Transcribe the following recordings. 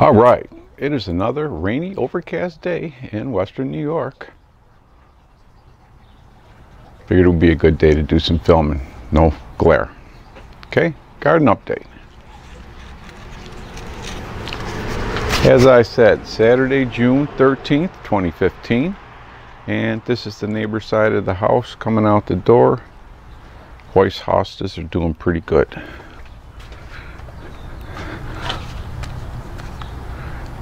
All right, it is another rainy, overcast day in Western New York. Figured it would be a good day to do some filming. No glare. Okay, garden update. As I said, Saturday, June 13th, 2015. And this is the neighbor side of the house coming out the door. Weiss hostas are doing pretty good.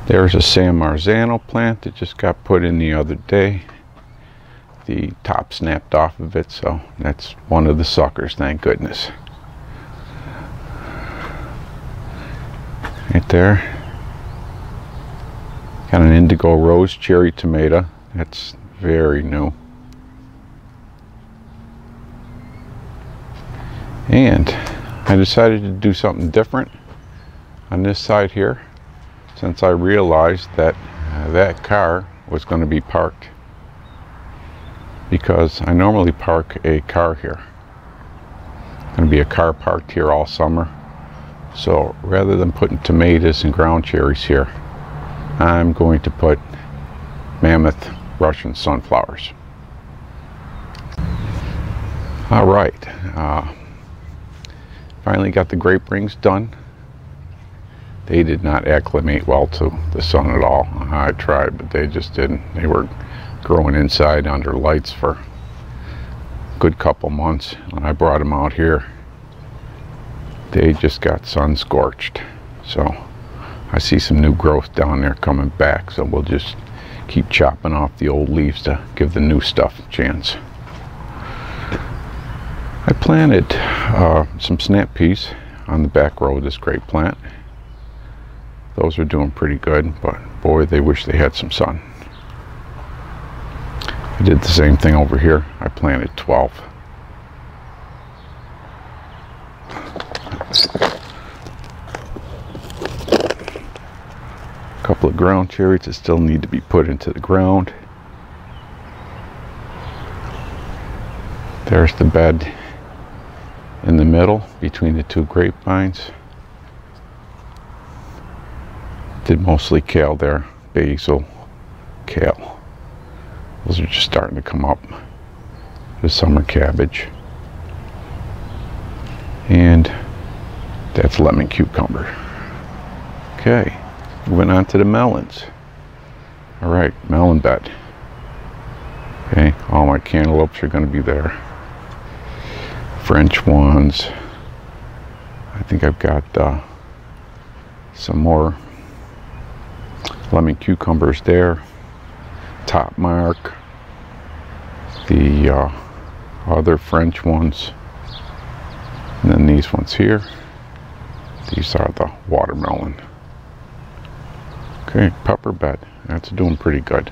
There's a San Marzano plant that just got put in the other day. The top snapped off of it, so that's one of the suckers, thank goodness. Right there. Got an indigo rose cherry tomato. That's very new. And I decided to do something different on this side here, since I realized that that car was going to be parked, because I normally park a car here. Going to be a car parked here all summer. So rather than putting tomatoes and ground cherries here, I'm going to put mammoth Russian sunflowers. All right, finally got the grape rings done. They did not acclimate well to the sun at all. I tried, but they just didn't. They were growing inside under lights for a good couple months. When I brought them out here, they just got sun scorched. So I see some new growth down there coming back, so we'll just keep chopping off the old leaves to give the new stuff a chance. I planted some snap peas on the back row of this grape plant. Those are doing pretty good, but boy, they wish they had some sun. I did the same thing over here. I planted 12. A couple of ground cherries that still need to be put into the ground. There's the bed in the middle between the two grapevines. Did mostly kale there, basil, kale. Those are just starting to come up. The summer cabbage. And that's lemon cucumber. Okay, moving on to the melons. All right, melon bed. Okay, all my cantaloupes are going to be there. French ones. I think I've got some more lemon cucumbers there. Top mark. The other French ones. And then these ones here. These are the watermelon. Okay, pepper bed. That's doing pretty good.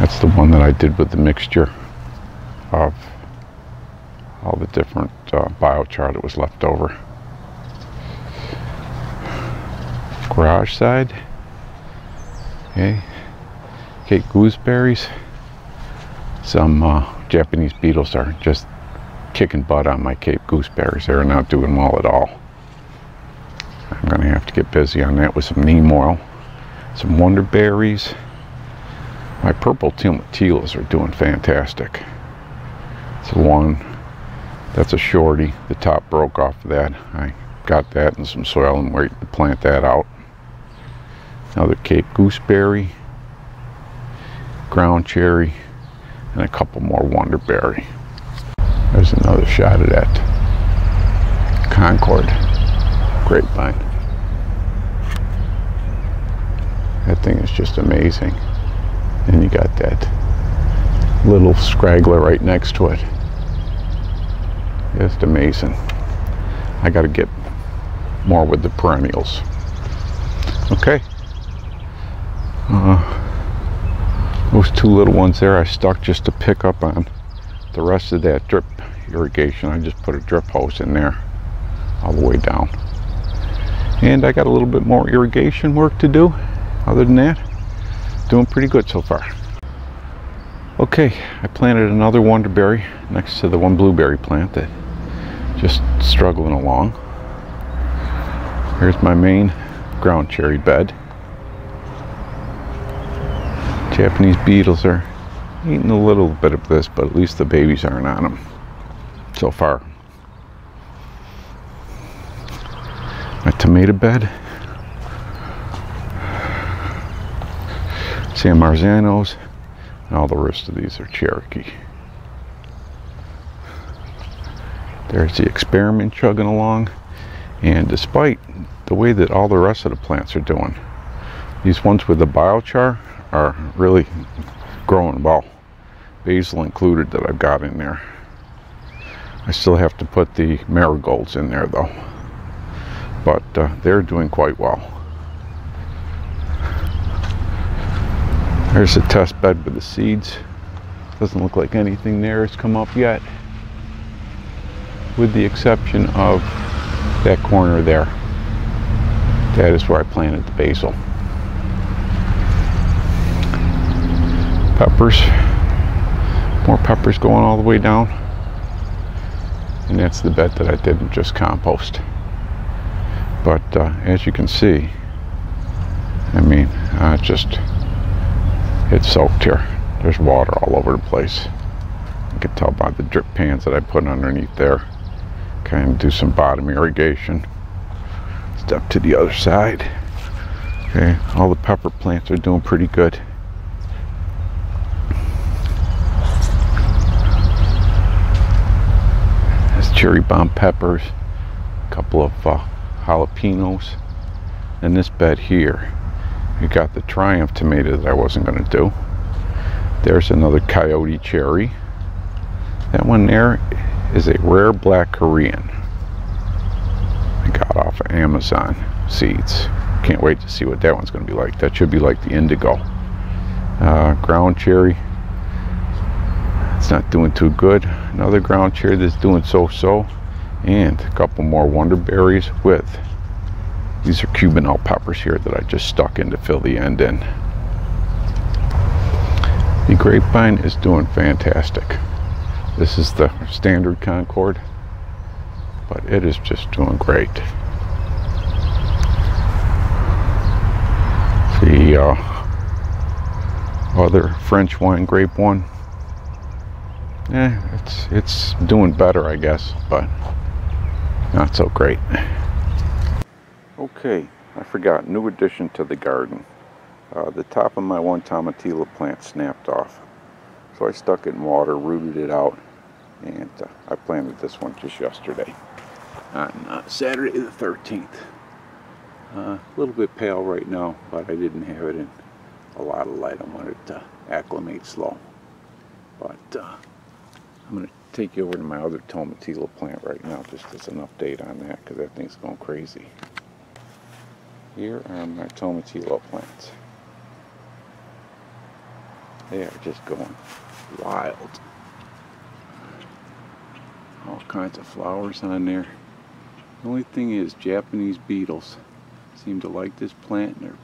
That's the one that I did with the mixture of all the different biochar that was left over. Garage side. Okay, Cape gooseberries. Some Japanese beetles are just kicking butt on my Cape gooseberries. They're not doing well at all. I'm going to have to get busy on that with some neem oil. Some wonderberries. My purple tomatillos are doing fantastic. It's one that's a shorty. The top broke off of that. I got that in some soil and waited to plant that out. Another Cape gooseberry, ground cherry, and a couple more wonderberry. There's another shot of that Concord grapevine. That thing is just amazing. And you got that little straggler right next to it. Just amazing. I got to get more with the perennials. Okay. Those two little ones there I stuck just to pick up on. The rest of that drip irrigation, I just put a drip hose in there all the way down. And I got a little bit more irrigation work to do. Other than that, doing pretty good so far. Okay, I planted another wonderberry next to the one blueberry plant that just struggling along. Here's my main ground cherry bed. Japanese beetles are eating a little bit of this, but at least the babies aren't on them so far. My tomato bed. San Marzanos, and all the rest of these are Cherokee. There's the experiment chugging along, and despite the way that all the rest of the plants are doing, these ones with the biochar are really growing well, basil included, that I've got in there. I still have to put the marigolds in there though, but they're doing quite well. There's a test bed with the seeds. Doesn't look like anything there has come up yet, with the exception of that corner there. That is where I planted the basil. Peppers. More peppers going all the way down. And that's the bed that I didn't just compost. But as you can see, I mean, it's soaked here. There's water all over the place. You can tell by the drip pans that I put underneath there. Kind of do some bottom irrigation. Step to the other side. Okay, all the pepper plants are doing pretty good. There's cherry bomb peppers, a couple of jalapenos. In this bed here, you got the Triumph tomato that I wasn't going to do. There's another coyote cherry. That one there is a rare black Korean. I got off of Amazon seeds. Can't wait to see what that one's going to be like. That should be like the indigo. Ground cherry. It's not doing too good. Another ground cherry that's doing so-so. And a couple more wonderberries with. These are Cubanelle peppers here that I just stuck in to fill the end in. The grapevine is doing fantastic. This is the standard Concord, but it is just doing great. The other French wine grape one, it's doing better, I guess, but not so great. Okay, I forgot, new addition to the garden. The top of my one tomatilla plant snapped off. So I stuck it in water, rooted it out, and I planted this one just yesterday, on Saturday the 13th. A little bit pale right now, but I didn't have it in a lot of light. I wanted it to acclimate slow. But I'm going to take you over to my other tomatilla plant right now, just as an update on that, because that thing's going crazy. Here are my tomatillo plants. They are just going wild. All kinds of flowers on there. The only thing is, Japanese beetles seem to like this plant, and they're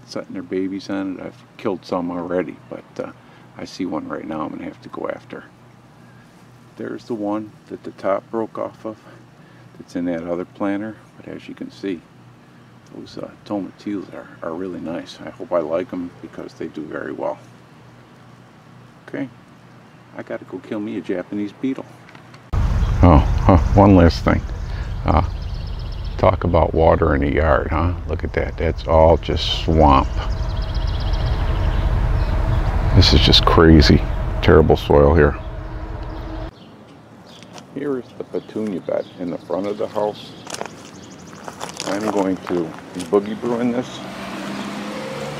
setting their babies on it. I've killed some already, but I see one right now I'm going to have to go after. There's the one that the top broke off of that's in that other planter, but as you can see, those tomatillas are really nice. I hope I like them because they do very well. Okay, I gotta go kill me a Japanese beetle. One last thing. Talk about water in the yard, huh? Look at that. That's all just swamp. This is just crazy. Terrible soil here. Here is the petunia bed in the front of the house. I'm going to be boogie brewing this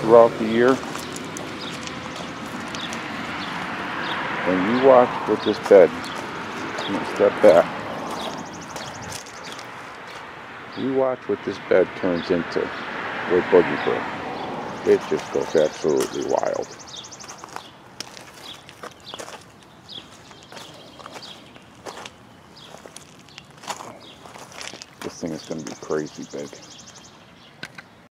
throughout the year. When you watch with this bed, I'm going to step back. You watch what this bed turns into with boogie brew. It just goes absolutely wild. This thing is going to be crazy big.